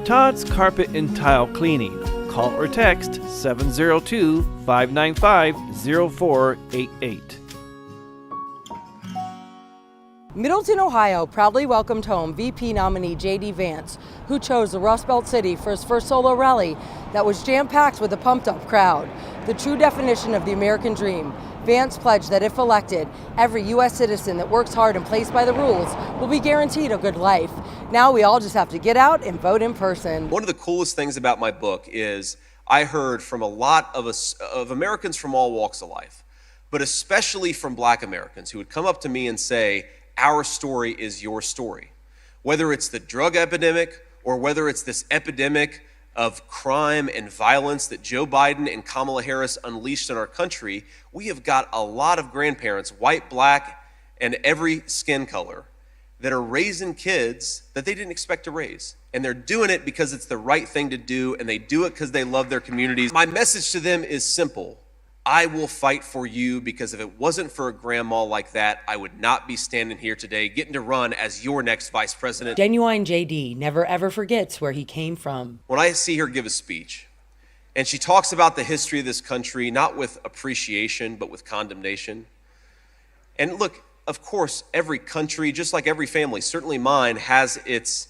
Todd's Carpet and Tile Cleaning. Call or text 702-595-0488. Middleton, Ohio proudly welcomed home VP nominee J.D. Vance, who chose the Rust Belt city for his first solo rally that was jam-packed with a pumped-up crowd. The true definition of the American dream. Vance pledged that if elected, every U.S. citizen that works hard and plays by the rules will be guaranteed a good life. Now we all just have to get out and vote in person. One of the coolest things about my book is I heard from a lot of Americans from all walks of life, but especially from Black Americans who would come up to me and say, our story is your story. Whether it's the drug epidemic or whether it's this epidemic of crime and violence that Joe Biden and Kamala Harris unleashed in our country, we have got a lot of grandparents, white, black, and every skin color, that are raising kids that they didn't expect to raise. And they're doing it because it's the right thing to do, and they do it because they love their communities. My message to them is simple. I will fight for you, because if it wasn't for a grandma like that, I would not be standing here today getting to run as your next vice president. Genuine JD never ever forgets where he came from. When I see her give a speech, and she talks about the history of this country, not with appreciation, but with condemnation. And look, of course, every country, just like every family, certainly mine, has its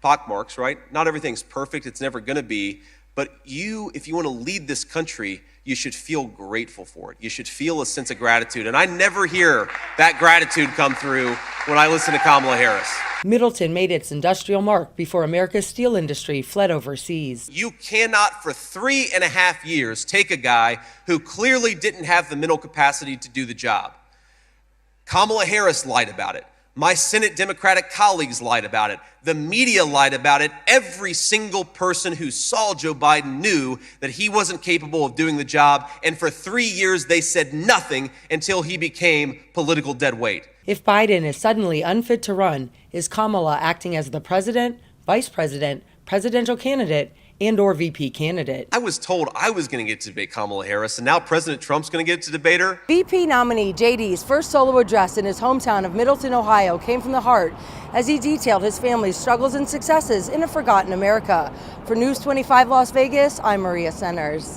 pockmarks, right? Not everything's perfect, it's never gonna be. But if you want to lead this country, you should feel grateful for it. You should feel a sense of gratitude. And I never hear that gratitude come through when I listen to Kamala Harris. Middleton made its industrial mark before America's steel industry fled overseas. You cannot, for 3.5 years, take a guy who clearly didn't have the mental capacity to do the job. Kamala Harris lied about it. My Senate Democratic colleagues lied about it. The media lied about it. Every single person who saw Joe Biden knew that he wasn't capable of doing the job. And for 3 years, they said nothing until he became political dead weight. If Biden is suddenly unfit to run, is Kamala acting as the president, vice president, presidential candidate, and/or VP candidate? I was told I was going to get to debate Kamala Harris, and now President Trump's going to get to debate her? VP nominee JD's first solo address in his hometown of Middleton, Ohio came from the heart as he detailed his family's struggles and successes in a forgotten America. For News 25 Las Vegas, I'm Maria Centers.